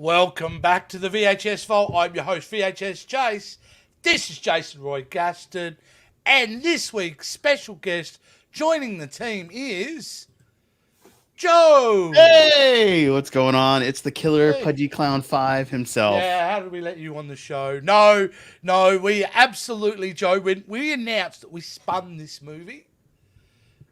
Welcome back to the VHS Vault. I'm your host, VHS Chase. This is Jason Roy Gaston. And this week's special guest joining the team is Joe. Hey, what's going on? It's the killer Hey. Pudgy Clown 5 himself. Yeah, how did we let you on the show? No, we absolutely, Joe, when we announced that we spun this movie,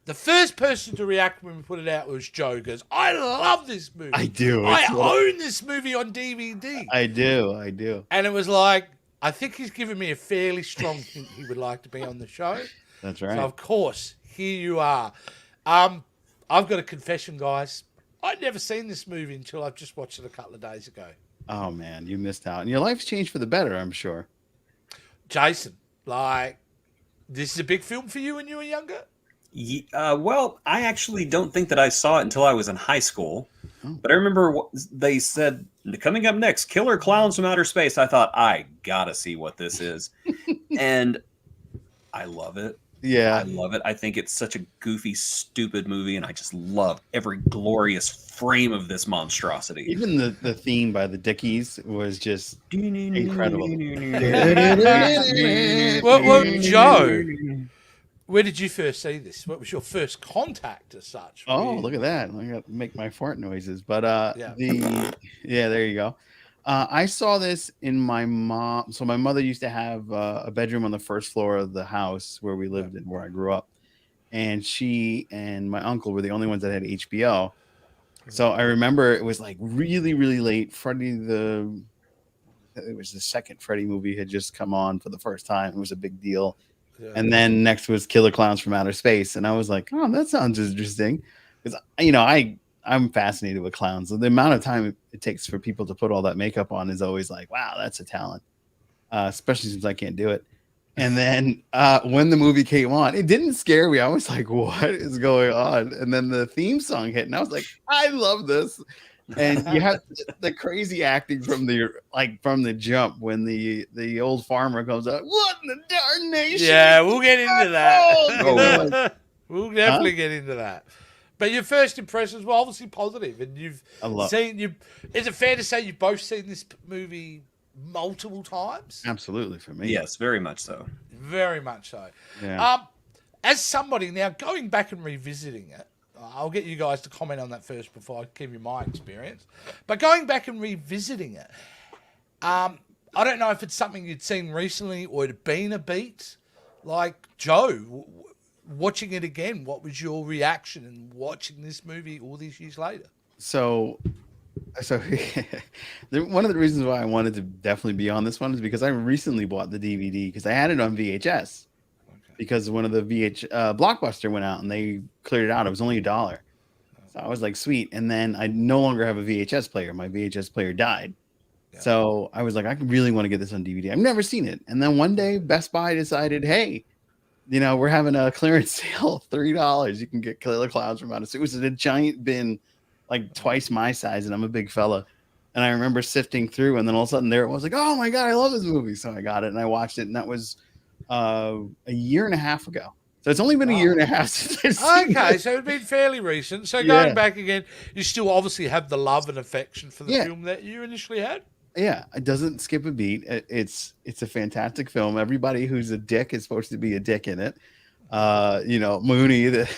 the first person to react when we put it out was Joe. Goes, I love this movie. I do. I own this movie on DVD. I do. And it was like, I think he's given me a fairly strong hint he would like to be on the show. That's right. So, of course, here you are. I've got a confession, guys. I'd never seen this movie until I've just watched it a couple of days ago. Oh, man, you missed out. And your life's changed for the better, I'm sure. Jason, like, this is a big film for you when you were younger? Well, I actually don't think that I saw it until I was in high school. Oh. But I remember they said, coming up next, Killer Clowns from Outer Space. I thought, I gotta see what this is. And I love it. Yeah. I love it. I think it's such a goofy, stupid movie, and I just love every glorious frame of this monstrosity. Even the theme by the Dickies was just incredible. Well, Joe, where did you first see this? What was your first contact as such? Oh, look at that. I got to make my fart noises. But Yeah. there you go. I saw this in my mom. So my mother used to have a bedroom on the first floor of the house where we lived and where I grew up. And she and my uncle were the only ones that had HBO. So I remember it was like really, really late. It was the second Freddy movie had just come on for the first time. It was a big deal. Yeah. And then next was Killer Clowns from Outer Space. And I was like, oh, that sounds interesting. Because, I'm fascinated with clowns. So the amount of time it takes for people to put all that makeup on is always like, wow, that's a talent. Especially since I can't do it. And then when the movie came on, it didn't scare me. I was like, what is going on? And then the theme song hit, and I was like, I love this. And you have the crazy acting from the jump when the old farmer comes out. What in the darnation? Yeah, we'll get into that. Oh, We'll definitely get into that. But your first impressions were obviously positive, and you've seen. Is it fair to say you've both seen this movie multiple times? Absolutely, for me. Yes, very much so. Very much so. Yeah. As somebody now going back and revisiting it, I'll get you guys to comment on that first before I give you my experience. But going back and revisiting it, I don't know if it's something you'd seen recently or it had been a beat. Like, Joe, watching it again, what was your reaction in watching this movie all these years later? So one of the reasons why I wanted to definitely be on this one is because I recently bought the DVD because I had it on VHS. Because one of the Blockbuster went out and they cleared it out. It was only $1. So I was like, sweet. And then I no longer have a VHS player. My VHS player died. Yeah. So I was like, I really want to get this on DVD. I've never seen it. And then one day Best Buy decided, hey, we're having a clearance sale, $3. You can get Killer Clowns from Outer Space. It was in a giant bin, like twice my size, and I'm a big fella. And I remember sifting through, and then all of a sudden there it was like, oh my God, I love this movie. So I got it and I watched it, and that was a year and a half ago. So it's only been a year and a half since I've seen it. So it's been fairly recent. So going back again, you still obviously have the love and affection for the film that you initially had. Yeah, it doesn't skip a beat. It's a fantastic film. Everybody who's a dick is supposed to be a dick in it. Mooney, the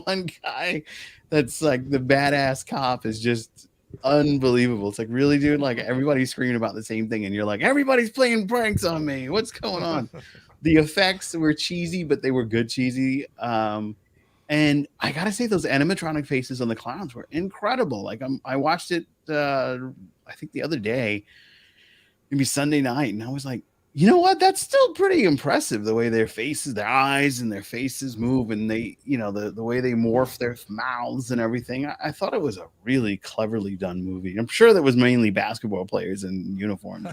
one guy that's like the badass cop, is just unbelievable. It's like, really, dude? Like, everybody's screaming about the same thing, and you're like, everybody's playing pranks on me. What's going on? The effects were cheesy, but they were good cheesy. And I gotta say, those animatronic faces on the clowns were incredible. Like, I watched it, I think the other day, maybe Sunday night, and I was like, you know what? That's still pretty impressive. The way their faces, their eyes, and their faces move, and they, the way they morph their mouths and everything. I thought it was a really cleverly done movie. I'm sure that was mainly basketball players in uniforms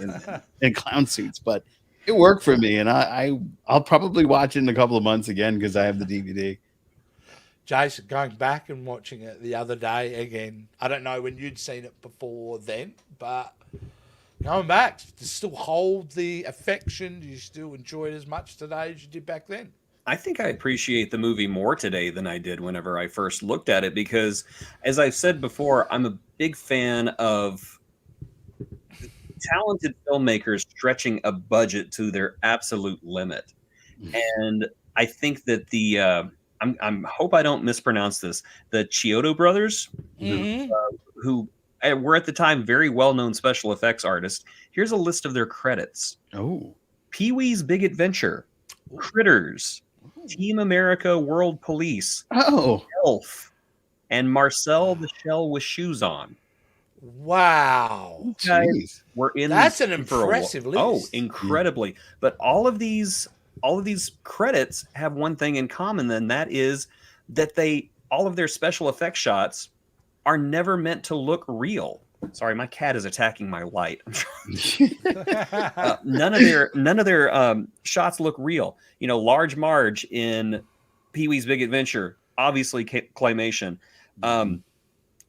and clown suits, but it worked for me, and I'll probably watch it in a couple of months again because I have the DVD. Jason, going back and watching it the other day again, I don't know when you'd seen it before then, but going back, do you still hold the affection? Do you still enjoy it as much today as you did back then? I think I appreciate the movie more today than I did whenever I first looked at it because, as I've said before, I'm a big fan of talented filmmakers stretching a budget to their absolute limit. And I think that I'm hope I don't mispronounce this. The Chiodo brothers, Mhm. who were at the time very well-known special effects artists. Here's a list of their credits: Oh. Pee-wee's Big Adventure, Critters, Team America World Police, Oh. Elf, and Marcel the Shell with Shoes On. Wow. Jeez. We're in That's an the- for a while. impressive list. Oh, incredibly. But all of these credits have one thing in common, and that is that all of their special effects shots are never meant to look real. Sorry, my cat is attacking my light. None of their shots look real. You know, Large Marge in Pee-wee's Big Adventure, obviously claymation.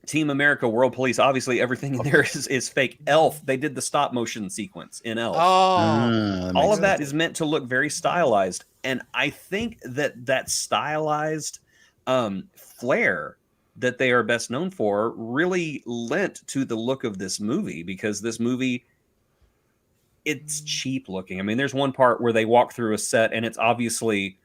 Team America World Police, obviously everything in there is fake. Elf, they did the stop motion sequence in Elf. Oh. All of that is meant to look very stylized, and I think that stylized flair that they are best known for really lent to the look of this movie, because this movie, it's cheap looking. I mean, there's one part where they walk through a set and it's obviously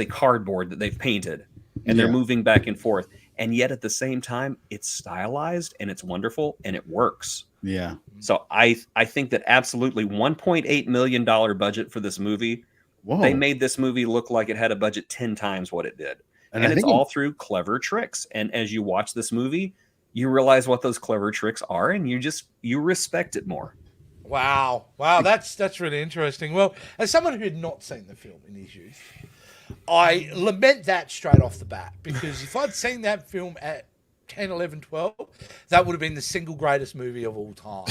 cardboard that they've painted, and they're moving back and forth, and yet at the same time it's stylized and it's wonderful and it works. Yeah. So I think that absolutely $1.8 million budget for this movie. Whoa. They made this movie look like it had a budget 10 times what it did. And it's all through clever tricks. And as you watch this movie, you realize what those clever tricks are, and you respect it more. Wow. That's really interesting. Well, as someone who had not seen the film in his youth, I lament that straight off the bat, because if I'd seen that film at 10, 11, 12, that would have been the single greatest movie of all time,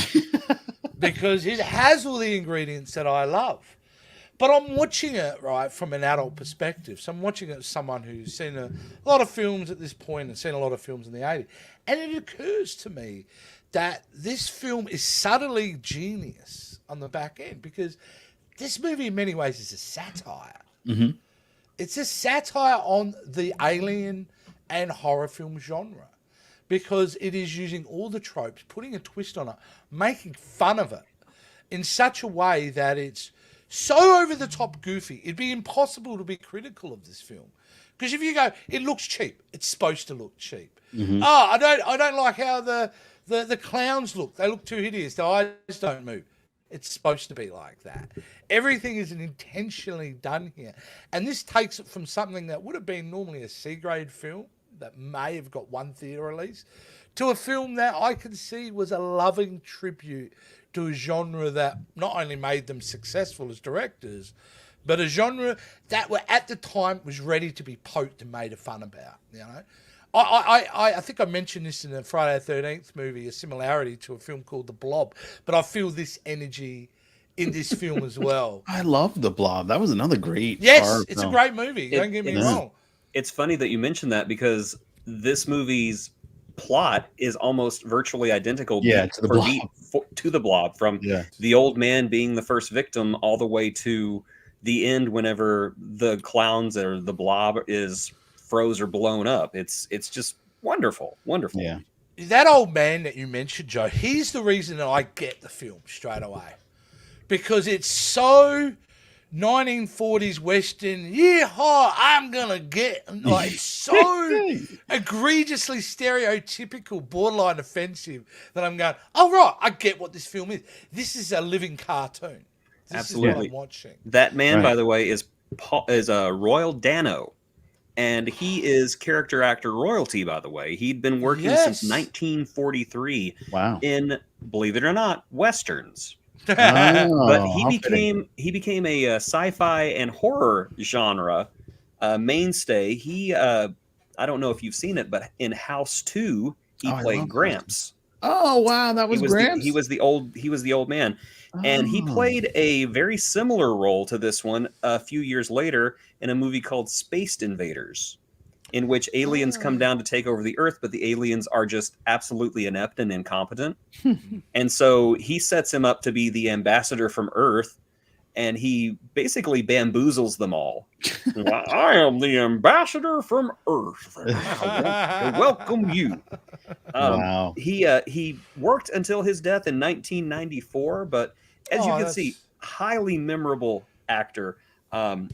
because it has all the ingredients that I love. But I'm watching it, right, from an adult perspective. So I'm watching it as someone who's seen a lot of films at this point and seen a lot of films in the 80s. And it occurs to me that this film is subtly genius on the back end, because this movie in many ways is a satire. Mm-hmm. It's a satire on the alien and horror film genre, because it is using all the tropes, putting a twist on it, making fun of it in such a way that it's so over the top goofy. It'd be impossible to be critical of this film, because if you go, it looks cheap. It's supposed to look cheap. Mm-hmm. Oh, I don't like how the clowns look. They look too hideous. Their eyes don't move. It's supposed to be like that. Everything is intentionally done here, and this takes it from something that would have been normally a C-grade film that may have got one theatre release, to a film that I can see was a loving tribute to a genre that not only made them successful as directors, but a genre that were at the time was ready to be poked and made fun about. You know, I think I mentioned this in the Friday the 13th movie, a similarity to a film called The Blob, but I feel this energy in this film as well. I love The Blob. That was another great Yes, it's film. a great movie. Don't get me wrong. It's funny that you mentioned that, because this movie's plot is almost virtually identical to The Blob. To The Blob, from the old man being the first victim all the way to the end whenever the clowns or the blob is froze or blown up. It's just wonderful. Yeah. That old man that you mentioned, Joe, he's the reason that I get the film straight away, because it's so 1940s Western, yeehaw, I'm gonna get, like, so egregiously stereotypical, borderline offensive, that I'm going, oh, right, I get what this film is. This is a living cartoon. This Absolutely. is what I'm watching. That man, by the way, is Royal Dano, and he is character actor royalty, by the way. He'd been working since 1943 in, believe it or not, Westerns. But he became a sci-fi and horror genre mainstay. He I don't know if you've seen it, but in House 2 he played Gramps. Oh wow, that was Gramps. He was the old man, and he played a very similar role to this one a few years later in a movie called Space Invaders, in which aliens come down to take over the Earth, but the aliens are just absolutely inept and incompetent. And so he sets him up to be the ambassador from Earth, and he basically bamboozles them all. Well, I am the ambassador from Earth. I welcome you. Wow. He worked until his death in 1994, but as you Oh, can see, highly memorable actor. and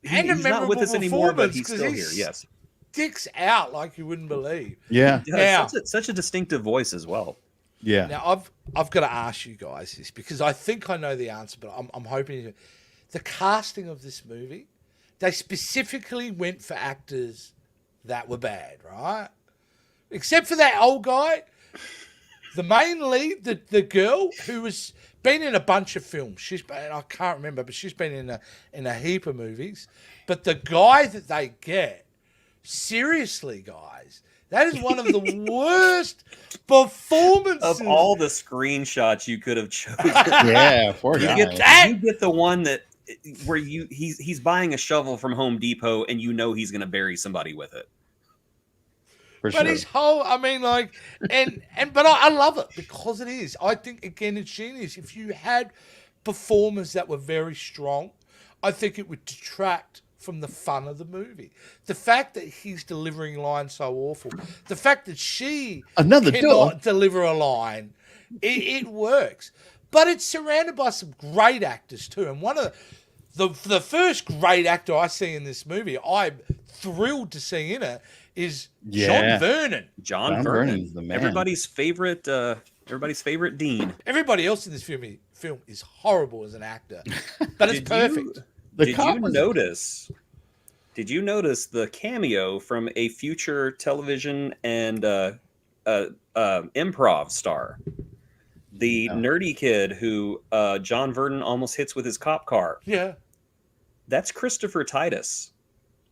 a He's not with memorable us anymore, but performance he's because still he here. Yes, sticks out like you wouldn't believe. Yeah. he does. Now, Such a distinctive voice as well. Yeah. now I've got to ask you guys this because I think I know the answer, but I'm hoping you. The casting of this movie, they specifically went for actors that were bad, right? Except for that old guy, the main lead, the girl who was been in a bunch of films. She's been, I can't remember, but she's been in a heap of movies. But the guy that they get, seriously, guys, that is one of the worst performances Of all the screenshots you could have chosen, Yeah. Poor you guy. get That- you get the one that where he's buying a shovel from Home Depot and you know he's going to bury somebody with it. For But sure. his whole, I mean, like, but I love it because it is. I think again, it's genius. If you had performers that were very strong, I think it would detract from the fun of the movie. The fact that he's delivering lines so awful, the fact that she Another cannot deliver a line, it works. But it's surrounded by some great actors too, and one of the first great actor I see in this movie, I'm thrilled to see in it, is Yeah. John Vernon. John John Vernon, Vernon's the man. everybody's favorite dean. Everybody else in this film is horrible as an actor, but it's Did perfect. The Did cop you was- notice? Did you notice the cameo from a future television and improv star, the No. nerdy kid who John Vernon almost hits with his cop car? Yeah, That's Christopher Titus.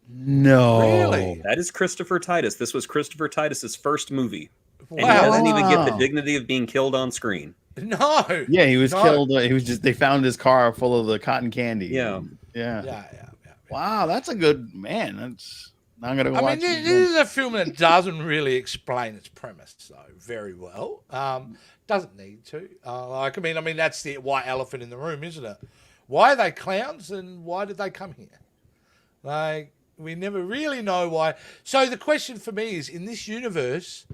No. Really? That is Christopher Titus. This was Christopher Titus's first movie, and he wow. doesn't even get the Wow. dignity of being killed on screen. No. Yeah, he was No. killed. He was just. They found his car full of the cotton candy. Yeah. Yeah. Yeah. Wow, that's a good man. That's. I'm gonna I watch. mean, it this again. is a film that doesn't really explain its premise, though, very well. Doesn't need to. I mean, that's the white elephant in the room, isn't it? Why are they clowns, and why did they come here? Like, we never really know why. So the question for me is, in this universe,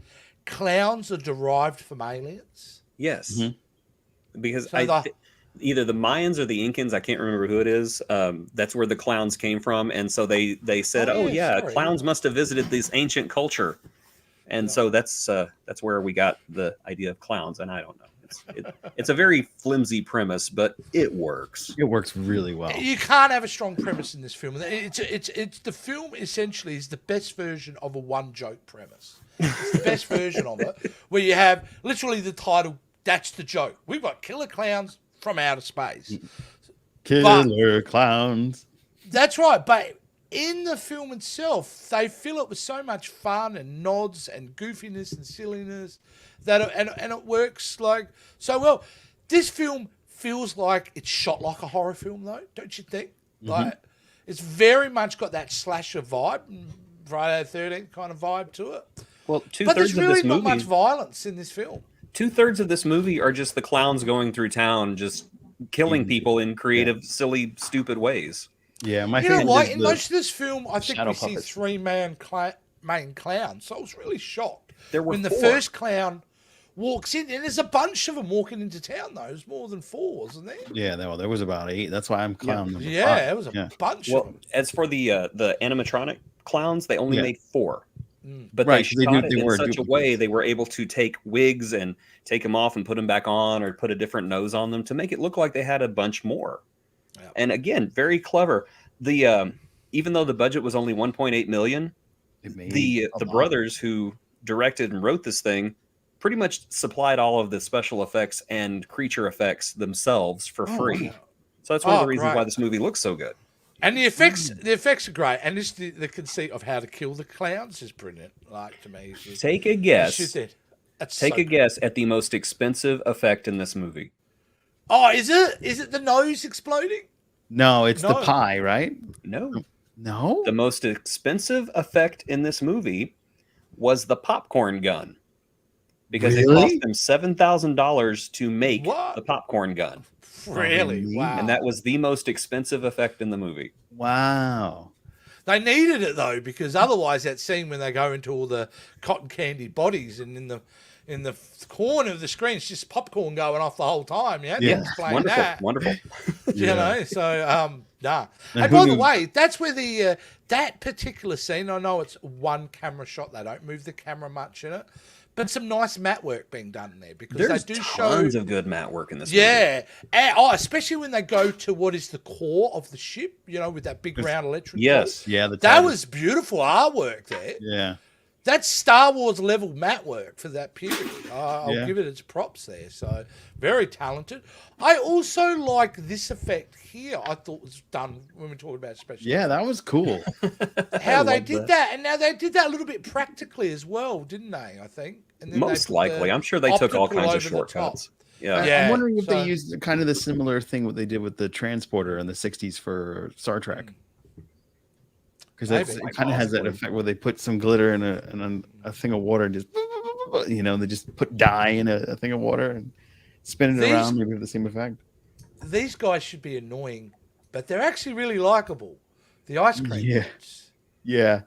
clowns are derived from aliens. Yes, Mhm. because So either the Mayans or the Incans, I can't remember who it is. That's where the clowns came from, and so they said, Oh, "Oh yeah, yeah, sorry. clowns must have visited this ancient culture," and so that's where we got the idea of clowns. And I don't know, it's a very flimsy premise, but it works. It works really well. You can't have a strong premise in this film. It's the film essentially is the best version of a one joke premise. It's the best version of it, where you have literally the title. That's the joke. We've got killer clowns from outer space. Killer clowns. That's right. But in the film itself, they fill it with so much fun and nods and goofiness and silliness and it works like so well. This film feels like it's shot like a horror film, though, don't you think? Like it's very much got that slasher vibe, Friday the 13th kind of vibe to it. Well, But two-thirds there's of really this not movie, much violence in this film. 2/3 of this movie are just the clowns going through town, just killing people in creative, silly, stupid ways. Yeah, my You know favorite what? is In the- most of this film, I think shadow we see puppets. three main clowns. So I was really shocked There were when the 4. first clown walks in, and there's a bunch of them walking into town. Though there's more than 4, wasn't there? Yeah, there was about 8. That's why I'm clown number Yeah, 5. it was a Yeah. bunch of Well, them. as for the animatronic clowns, they only Yeah. made 4. Mm. But Right, they 'cause they shot do- it they in were such a duplicates. way they were able to take wigs and take them off and put them back on, or put a different nose on them to make it look like they had a bunch more. Yeah. And again, very clever. The even though the budget was only 1.8 million, It made the a lot. brothers who directed and wrote this thing pretty much supplied all of the special effects and creature effects themselves for Oh, free. wow. So that's one of Oh, the reasons great. why this movie looks so good. And the effects are great. And this the conceit of how to kill the clowns is brilliant. Like to me, Take a You guess. should do. That's Take so a guess at the most expensive effect in this movie. Oh, is it? Is it the nose exploding? No, it's the No. pie, right? No. No. The most expensive effect in this movie was the popcorn gun. Because it Really? cost them $7,000 to make What? the popcorn gun. Really? neat. Wow. And that was the most expensive effect in the movie. Wow. They needed it though, because otherwise that scene when they go into all the cotton candy bodies and in the corner of the screen, it's just popcorn going off the whole time. You had to Yeah. explain Wonderful, that. wonderful. You know, so nah. Now, And who by the knew- way, that's where the that particular scene. I know it's one camera shot; they don't move the camera much in it, but some nice matte work being done in there because There's they do tons show. of good mat work in this movie. Yeah, and, especially when they go to what is the core of the ship. You know, with that big round electric. Yes. Yeah, that title. was beautiful artwork there. Yeah. That's Star Wars level matte work for that period. I'll Yeah. give it its props there. So very talented. I also like this effect here. I thought was done when we talked about special. Yeah, that was cool. How they love did that, and now they did that a little bit practically as well, didn't they? I think. And then they Most put likely. the I'm sure they took all optical kinds of over the top. shortcuts. Yeah. Yeah, I'm wondering if so- they used kind of the similar thing what they did with the transporter in the 60s for Star Trek. Because Maybe. it kind of has that effect where they put some glitter in a thing of water and just, they just put dye in a thing of water and spin it These- around, maybe have the same effect. These guys should be annoying, but they're actually really likable. The ice cream. Yeah. dudes. Yeah.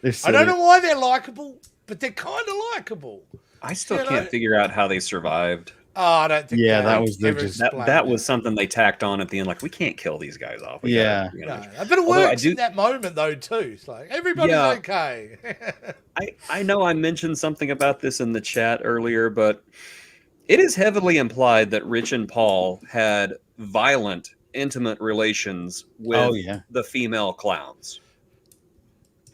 They're I don't silly. know why they're likable, but they're kind of likable. I still You know- can't figure out how they survived. Oh, I don't think. Yeah, they that was- they're ever just- That explained was it. something they tacked on at the end. Like, we can't kill these guys off. We Yeah. gotta, you know. No, but it Although I works do- in that moment though too. It's like everybody's Yeah. okay. I know I mentioned something about this in the chat earlier, but it is heavily implied that Rich and Paul had violent, intimate relations with Oh, yeah. the female clowns.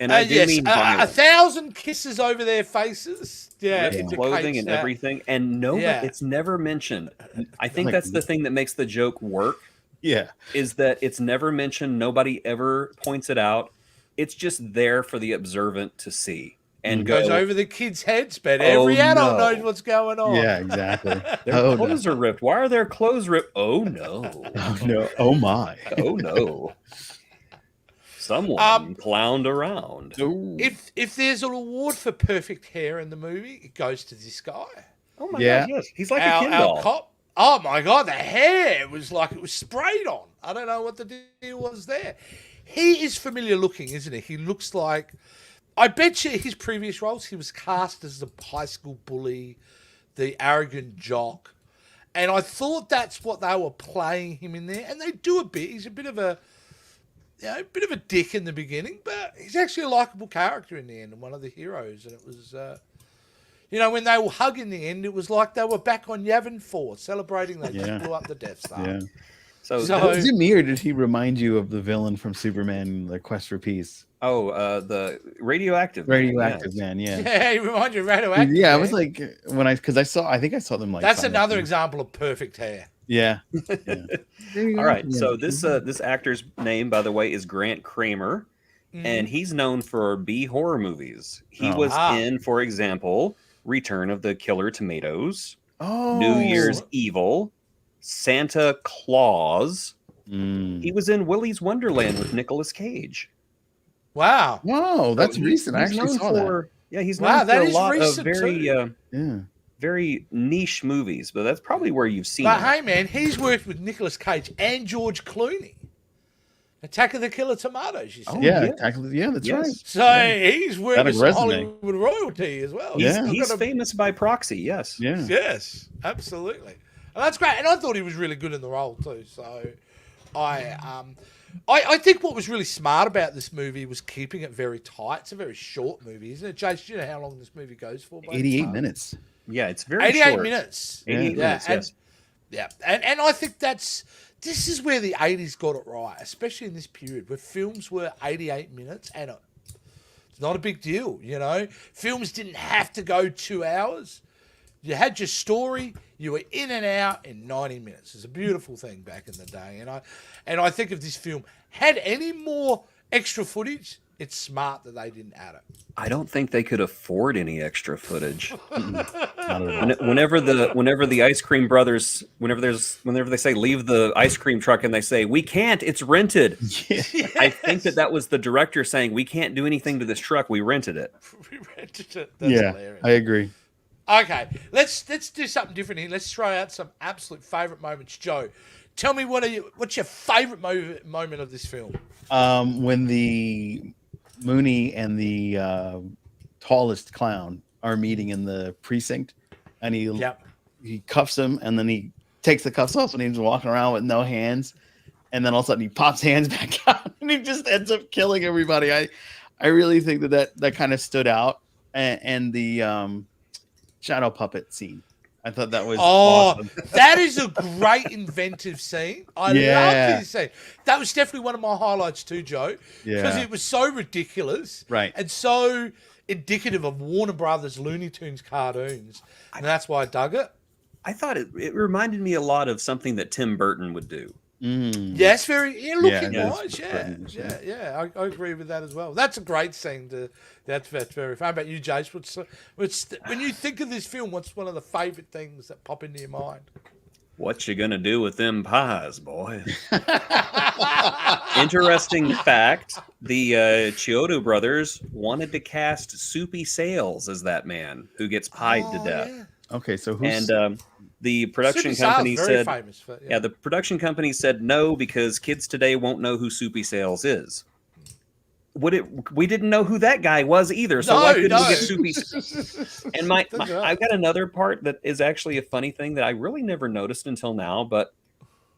And I do yes, mean a violent. 1,000 kisses over their faces. Yeah, Ripped indicates clothing and that. everything, and nobody, Yeah. it's never mentioned. I think Like- that's the thing that makes the joke work, Yeah. is that it's never mentioned. Nobody ever points it out. It's just there for the observant to see and Goes go. over the kids' heads, but Oh, every adult no. knows what's going on. Yeah, exactly. Their Oh, no. clothes are ripped. Why are their clothes ripped? Oh no! Oh, no. Oh, my. Oh no! Someone clowned around. Oh. If there's an award for perfect hair in the movie, it goes to this guy. Oh my Yeah. god! Yes, he's like a our, Ken our doll. cop. Oh my god, the hair was like it was sprayed on. I don't know what the deal was there. He is familiar looking, isn't he? He looks like. I bet you his previous roles, he was cast as the high school bully, the arrogant jock, and I thought that's what they were playing him in there. And they do a bit. He's a bit of a, bit of a dick in the beginning, but he's actually a likable character in the end and one of the heroes. And it was. When they were hugging the end, it was like they were back on Yavin 4, celebrating they just Yeah. blew up the Death Star. Yeah. So, So- Was it me or did he remind you of the villain from Superman, the Quest for Peace? the radioactive man, Radioactive yes. Man, yeah. Yeah, he reminds you of Radioactive. Yeah, I Man. was like, because I think I saw them like. That's five another times. example of perfect hair. Yeah. All right, so this actor's name, by the way, is Grant Kramer, Mm. and he's known for B horror movies. He Oh. was Ah. in, for example, Return of the Killer Tomatoes, Oh, New Year's Evil, Santa Claus. Mm. He was in Willy's Wonderland with Nicolas Cage. Wow. Wow, that's So recent. I he's actually known saw that. for, yeah, he's Wow, known that for a is lot of recent very, too. Yeah. very niche movies, but that's probably where you've seen But him. hey, man, he's worked with Nicolas Cage and George Clooney. Attack of the Killer Tomatoes, you see. Oh, Yeah, yeah. yeah, that's Yes. right. So he's worked Got a with some resume. Hollywood royalty as well. He's, Yeah. he's got a- famous by proxy, yes. Yeah. Yes, absolutely. And that's great. And I thought he was really good in the role too. So I think what was really smart about this movie was keeping it very tight. It's a very short movie, isn't it, Jason? Do you know how long this movie goes for? by 88 far? minutes. Yeah, it's very 88 short. minutes. 88 Yeah, minutes, and, yes. Yeah, and I think this is where the 80s got it right, especially in this period where films were 88 minutes and it's not a big deal, you know. Films didn't have to go 2 hours. You had your story, you were in and out in 90 minutes. It's a beautiful thing back in the day. And I think if this film had any more extra footage, it's smart that they didn't add it. I don't think they could afford any extra footage. Not at all. Whenever the ice cream brothers, whenever they say leave the ice cream truck and they say we can't, it's rented. Yeah. I think that was the director saying we can't do anything to this truck. We rented it. We rented it. That's Yeah, hilarious. I agree. Okay, let's do something different here. Let's throw out some absolute favourite moments. Joe, Tell me what's your favourite moment of this film? When the Mooney and the tallest clown are meeting in the precinct, and he cuffs him, and then he takes the cuffs off, and he's walking around with no hands, and then all of a sudden he pops hands back out, and he just ends up killing everybody. I really think that kind of stood out, and the shadow puppet scene. I thought that was awesome. That is a great inventive scene. I love this scene. That was definitely one of my highlights too, Joe. Because it was so ridiculous. Right. And so indicative of Warner Brothers Looney Tunes cartoons. And that's why I dug it. I thought it reminded me a lot of something that Tim Burton would do. Yes, looking wise. Yeah. I agree with that as well. That's a great scene. That's very fun. How about you, Jace? When you think of this film, what's one of the favourite things that pop into your mind? What you gonna do with them pies, boys? Interesting fact: the Chiodo brothers wanted to cast Soupy Sales as that man who gets pied to death. Yeah. Okay, so who's... And the production Soupy company Sales, very said, famous for, the production company said no because kids today won't know who Soupy Sales is. We didn't know who that guy was either, so why couldn't we get Soupy? And I've got another part that is actually a funny thing that I really never noticed until now. But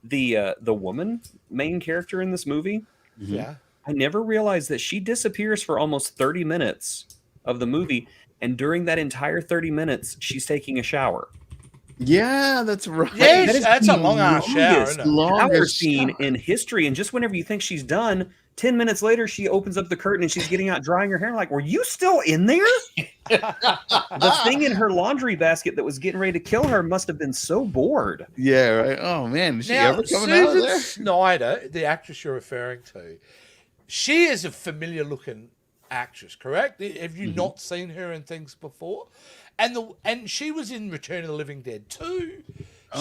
the woman main character in this movie, I never realized that she disappears for almost 30 minutes of the movie, and during that entire 30 minutes, she's taking a shower. Yeah, that's right. Yes, that's a long-ass shower, isn't it? Shower scene in history, and just whenever you think she's done, 10 minutes later, she opens up the curtain and she's getting out drying her hair. Like, were you still in there? The thing in her laundry basket that was getting ready to kill her must have been so bored. Yeah, right. Oh, man. Is she Now, ever coming Susan out of there? Snyder, the actress you're referring to, she is a familiar-looking actress, correct? Have you not seen her in things before? And she was in Return of the Living Dead too.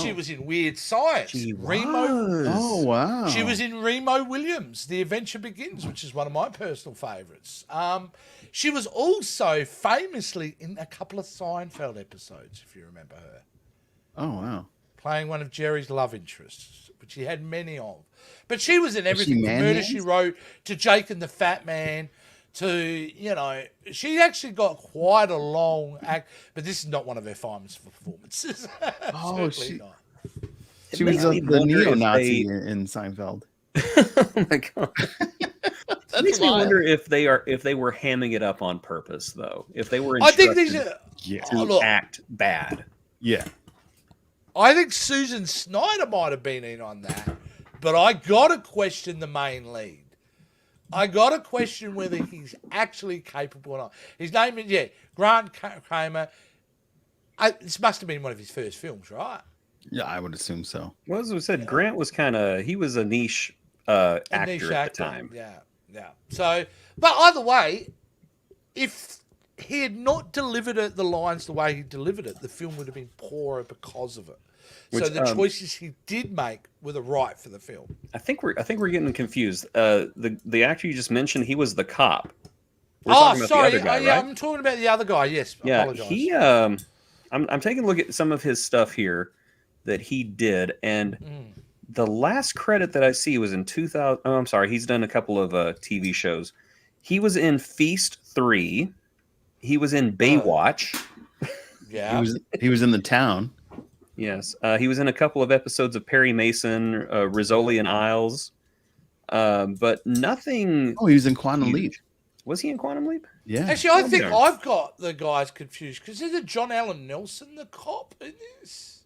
She was in Weird Science. Remo. Oh, wow. She was in Remo Williams, The Adventure Begins, which is one of my personal favourites. She was also famously in a couple of Seinfeld episodes, if you remember her. Oh, wow. Playing one of Jerry's love interests, which he had many of. But she was in everything. From Murder, She Wrote, to Jake and the Fat Man, to, she actually got quite a long act, but this is not one of her finest performances. Oh, Certainly not. She was the neo-Nazi in Seinfeld. Oh my god! That makes me wonder if they were hamming it up on purpose, though. If they were, I think these are to act bad. Yeah, I think Susan Snyder might have been in on that, but I gotta question the main lead. I got to question whether he's actually capable or not. His name is, Grant Kramer. This must have been one of his first films, right? Yeah, I would assume so. Well, as we said, Grant was he was a niche actor at the time. Yeah. So, but either way, if he had not delivered the lines the way he delivered it, the film would have been poorer because of it. So the choices he did make were the right for the film. I think we're getting confused. The actor you just mentioned, he was the cop. We're talking about the other guy, right? I'm talking about the other guy. Yes, yeah. Apologize. He I'm taking a look at some of his stuff here that he did, and the last credit that I see was in 2000. Oh, I'm sorry, he's done a couple of TV shows. He was in Feast 3. He was in Baywatch. Yeah, he was in The Town. Yes, he was in a couple of episodes of Perry Mason, Rizzoli and Isles, but nothing. Oh, he was in Quantum Leap. Was he in Quantum Leap? Yeah. Actually, I think I've got the guys confused because isn't John Allen Nelson the cop in this?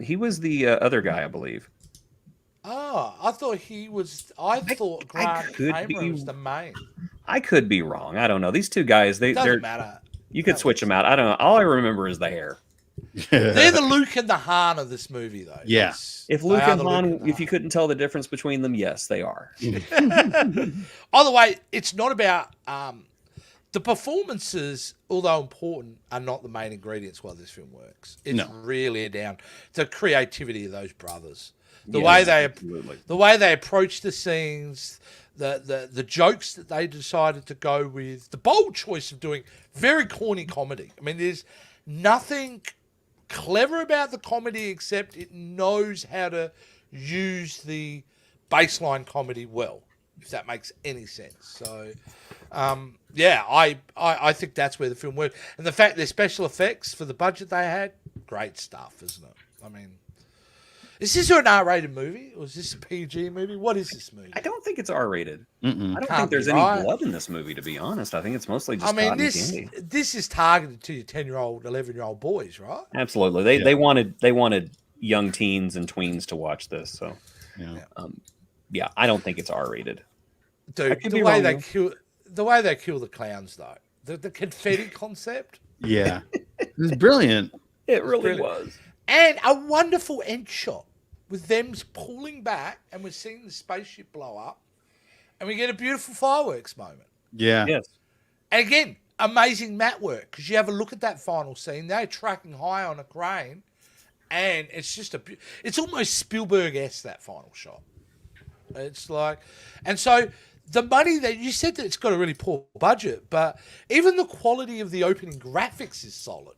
He was the other guy, I believe. Oh, I thought he was. I thought Grant Kramer was the main. I could be wrong. I don't know. These two guys, doesn't matter. You could switch them out. I don't know. All I remember is the hair. They're the Luke and the Han of this movie, though. Yeah. If Luke and Han, if you couldn't tell the difference between them, yes, they are. Either way, it's not about the performances, although important, are not the main ingredients while this film works. It's really down to creativity of those brothers. The way they approach the scenes, the jokes that they decided to go with, the bold choice of doing very corny comedy. I mean, there's nothing clever about the comedy except it knows how to use the baseline comedy well, if that makes any sense. So, yeah, I think that's where the film worked. And the fact their special effects for the budget they had, great stuff, isn't it? I mean, is this an R-rated movie or is this a PG movie? What is this movie? I don't think it's R-rated. Mm-mm. I don't Can't think there's be any right. blood in this movie, to be honest. I think it's mostly just I mean, cotton candy. this is targeted to your 10-year-old, 11-year-old boys, right? Absolutely, they wanted young teens and tweens to watch this. So, Yeah. yeah, I don't think it's R-rated. Dude, could the be way wrong, they though. kill the clowns, though, the confetti concept, Yeah. It was brilliant. It really brilliant. was. and a wonderful end shot with them pulling back, and we're seeing the spaceship blow up, and we get a beautiful fireworks moment. Yeah. Yes. And again, amazing mat work, because you have a look at that final scene. They're tracking high on a crane, and it's just it's almost Spielberg-esque, that final shot. It's like, and so the money that you said that it's got a really poor budget, but even the quality of the opening graphics is solid.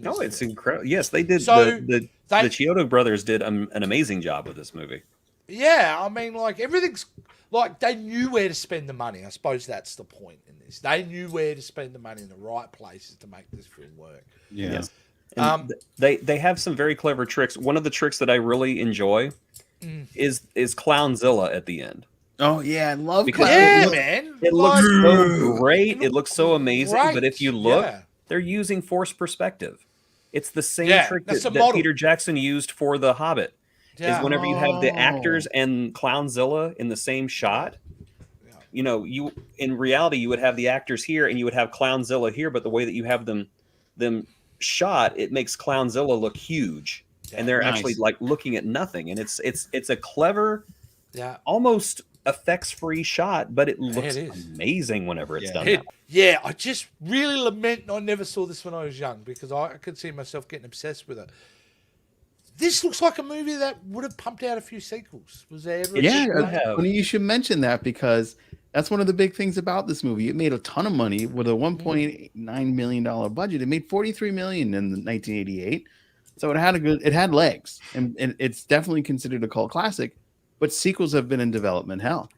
No, it's incredible. Yes, they did. So The Chiodo brothers did an amazing job with this movie. Yeah, I mean, like, everything's like they knew where to spend the money. I suppose that's the point in this. They knew where to spend the money in the right places to make this film work. Yeah. Yes. And they have some very clever tricks. One of the tricks that I really enjoy is Clownzilla at the end. Oh yeah, I love Because Yeah, it looks- man. It looks Like, so great. It looks so amazing. great, But if you look, yeah. they're using forced perspective. It's the same Yeah, trick that's that, a that model. Peter Jackson used for The Hobbit. Yeah. Is whenever you have the Oh. actors and Clownzilla in the same shot, Yeah. you know, you in reality you would have the actors here and you would have Clownzilla here, but the way that you have them shot, it makes Clownzilla look huge, and they're Nice. actually like looking at nothing, and it's a clever, Yeah. almost effects-free shot, but it looks it is. amazing whenever it's Yeah. done. It- that way. yeah, I just really lament I never saw this when I was young, because I could see myself getting obsessed with it. This looks like a movie that would have pumped out a few sequels. Was there ever a Yeah, sequel? have. funny you should mention that because that's one of the big things about this movie. It made a ton of money with a $1.9 million budget. It made $43 million in 1988, so it had legs, and it's definitely considered a cult classic. But sequels have been in development hell.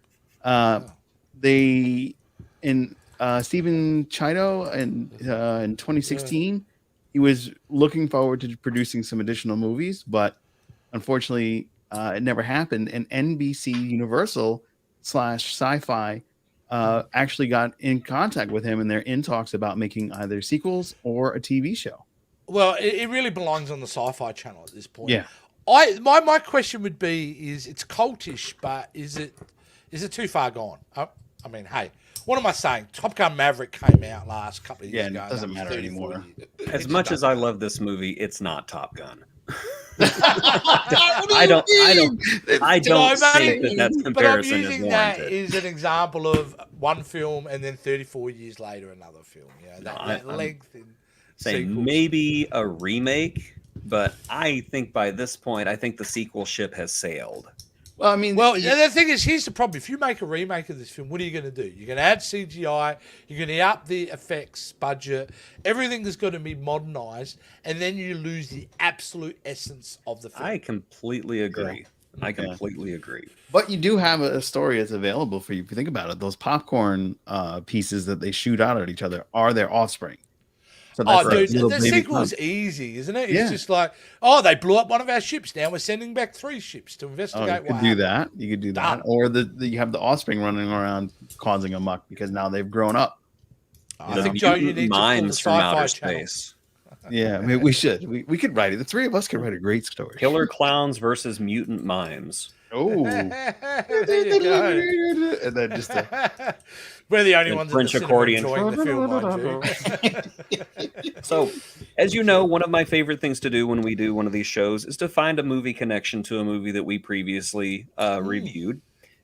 Stephen Chiodo in 2016. He was looking forward to producing some additional movies, but unfortunately, it never happened. And NBC Universal / Sci-Fi actually got in contact with him, and they're in talks about making either sequels or a TV show. Well, it really belongs on the Sci-Fi Channel at this point. Yeah. My question would be: is it's cultish, but is it too far gone? I mean, hey, what am I saying? Top Gun Maverick came out last couple of years ago. it doesn't That was matter 30, anymore. 40 years. As It much just as I doesn't love this movie, it's not Top Gun. I I don't think matter. that But I'm comparison is using that warranted. as an example of one film and then 34 years later another film. Yeah, that I'm length in Saying sequels. maybe a remake, but I think by this point, I think the sequel ship has sailed. Well, I mean, Well, the thing is, here's the problem. If you make a remake of this film, what are you going to do? You're going to add CGI, you're going to up the effects budget, everything is going to be modernized, and then you lose the absolute essence of the film. I completely agree. I completely agree. but you do have a story that's available for you. If you think about it, those popcorn pieces that they shoot out at each other are their offspring. So Oh, like dude, little the baby sequel is cubs. easy, isn't it? It's Yeah. just like, oh, they blew up one of our ships. Now we're sending back 3 ships to Oh, investigate you what could do happened. that. You could do that, Done. or you have the offspring running around causing a muck because now they've grown up. I The think, Joe, you mutant need to pull the mimes from outer Sci-Fi Channel. space. Yeah, I mean, we should. We could write it. The three of us could write a great story. Killer clowns versus mutant mimes. Oh, There you go. and then just We're the only And ones French in the cinema accordion. enjoying the film, mind you. So, as you know, one of my favorite things to do when we do one of these shows is to find a movie connection to a movie that we previously reviewed.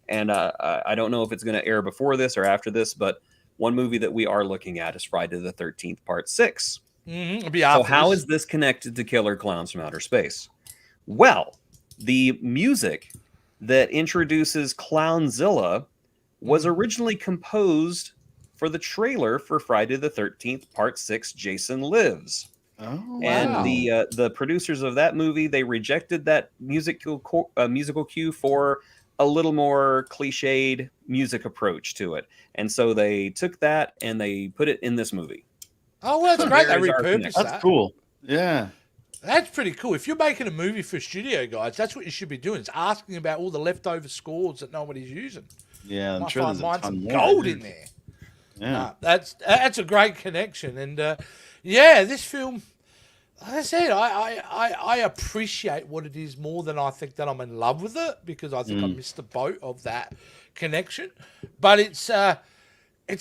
And I don't know if it's going to air before this or after this, but one movie that we are looking at is Friday the 13th, Part 6. It'll be So after how this. is this connected to Killer Clowns from Outer Space? Well, the music that introduces Clownzilla was originally composed for the trailer for Friday the 13th, Part 6, Jason Lives. Oh, And Wow. the producers of that movie, they rejected that musical cue for a little more cliched music approach to it, and so they took that and they put it in this movie. Oh, well, that's So great. They there is our repurposed connection. that's that. cool. Yeah. That's pretty cool. If you're making a movie for a studio, guys, that's what you should be doing. It's asking about all the leftover scores that nobody's using. Yeah, I'm Might sure find there's a mine ton some more. gold dude. in there. Yeah. That's a great connection, and yeah, this film. Like I said, I appreciate what it is more than I think that I'm in love with it, because I think I missed the boat of that connection. But it's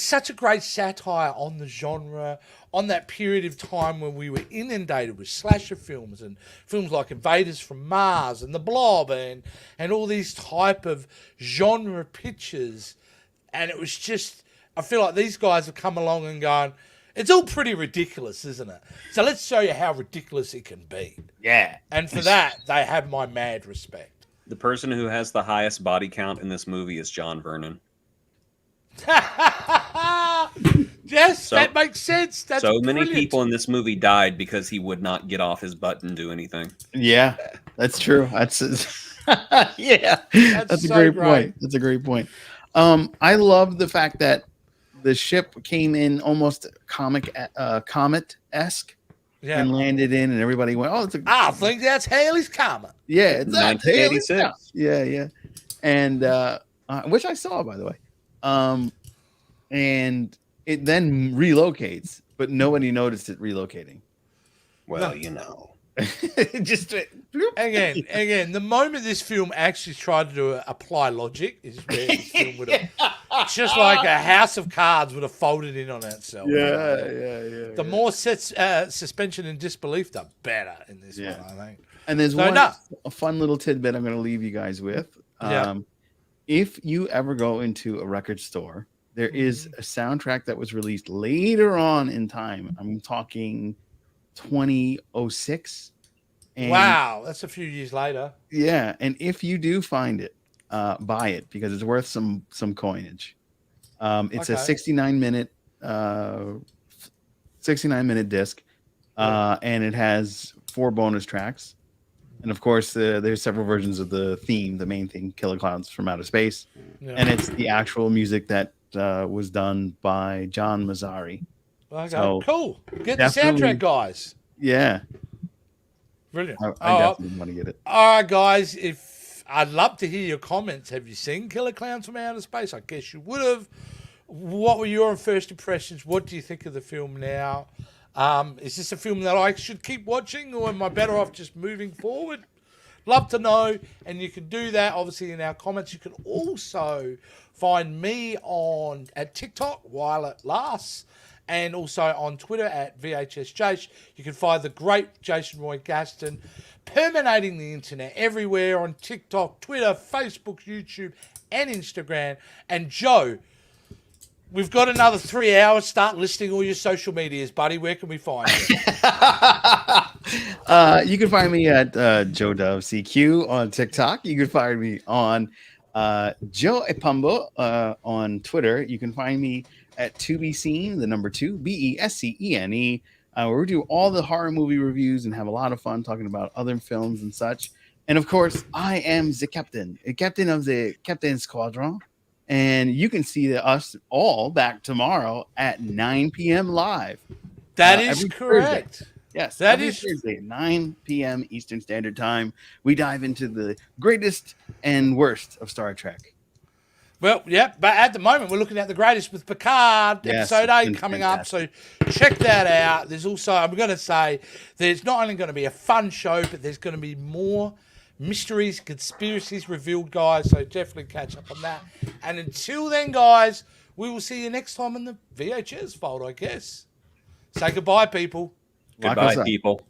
such a great satire on the genre, on that period of time when we were inundated with slasher films and films like Invaders from Mars and The Blob and all these type of genre pictures. And it was just, I feel like these guys have come along and gone, it's all pretty ridiculous, isn't it? So let's show you how ridiculous it can be. Yeah. And for that, they have my mad respect. The person who has the highest body count in this movie is John Vernon. Yes, So- that makes sense. That's So many brilliant. people in this movie died because he would not get off his butt and do anything. Yeah, that's true. That's yeah. That's a so great great. point. That's a great point. I love the fact that the ship came in almost comet-esque Yeah. and landed in, and everybody went, "Oh, it's a I think that's Haley's Comet. yeah, it's that 1986. Haley's Comet." Yeah, and which I saw, by the way. And it then relocates, but nobody noticed it relocating. Well, you know. It just went, bloop. Again, the moment this film actually tried to apply logic is where this film would have, just like a house of cards would have folded in on itself. Yeah. The more suspension and disbelief, the better in this Yeah. one, I think. And there's So, one no. a fun little tidbit I'm going to leave you guys with. Yeah. If you ever go into a record store, there is Mm-hmm. a soundtrack that was released later on in time. I'm talking 2006. And Wow, that's a few years later. yeah, and if you do find it, buy it because it's worth some coinage. It's a Okay. 69-minute disc, and it has 4 bonus tracks. And of course, there's several versions of the theme, the main theme, Killer Clowns from Outer Space. Yeah. And it's the actual music that was done by John Mazzari. Okay, so, cool. Get the definitely- soundtrack, guys. Yeah, Brilliant. I definitely want to get it. All right, guys. If I'd love to hear your comments. Have you seen Killer Clowns from Outer Space? I guess you would have. What were your first impressions? What do you think of the film now? Is this a film that I should keep watching, or am I better off just moving forward? Love to know, and you can do that obviously in our comments. You can also find me at TikTok while it lasts, and also on Twitter at VHSJace. You can find the great Jason Roy Gaston permeating the internet everywhere on TikTok, Twitter, Facebook, YouTube, and Instagram. And Joe, we've got another 3 hours. Start listing all your social medias, buddy. Where can we find you? You can find me at Joe Dove CQ on TikTok. You can find me on Joe Epumbo on Twitter. You can find me at To Be Seen, the number 2, BESCENE, where we do all the horror movie reviews and have a lot of fun talking about other films and such. And of course, I am the captain of the Captain Squadron. And you can see us all back tomorrow at 9 p.m. live. That is every correct. Thursday. Yes, That every is- Thursday at 9 p.m. Eastern Standard Time. We dive into the greatest and worst of Star Trek. Well, yeah, but at the moment we're looking at the greatest with Picard, Yes, episode it's 8 been coming up. So check that out. There's also, I'm going to say, there's not only going to be a fun show, but there's going to be more mysteries, conspiracies revealed, guys. So definitely catch up on that. And until then, guys, we will see you next time in the VHS fold, I guess. Say goodbye, people. Lock us Goodbye, up. people.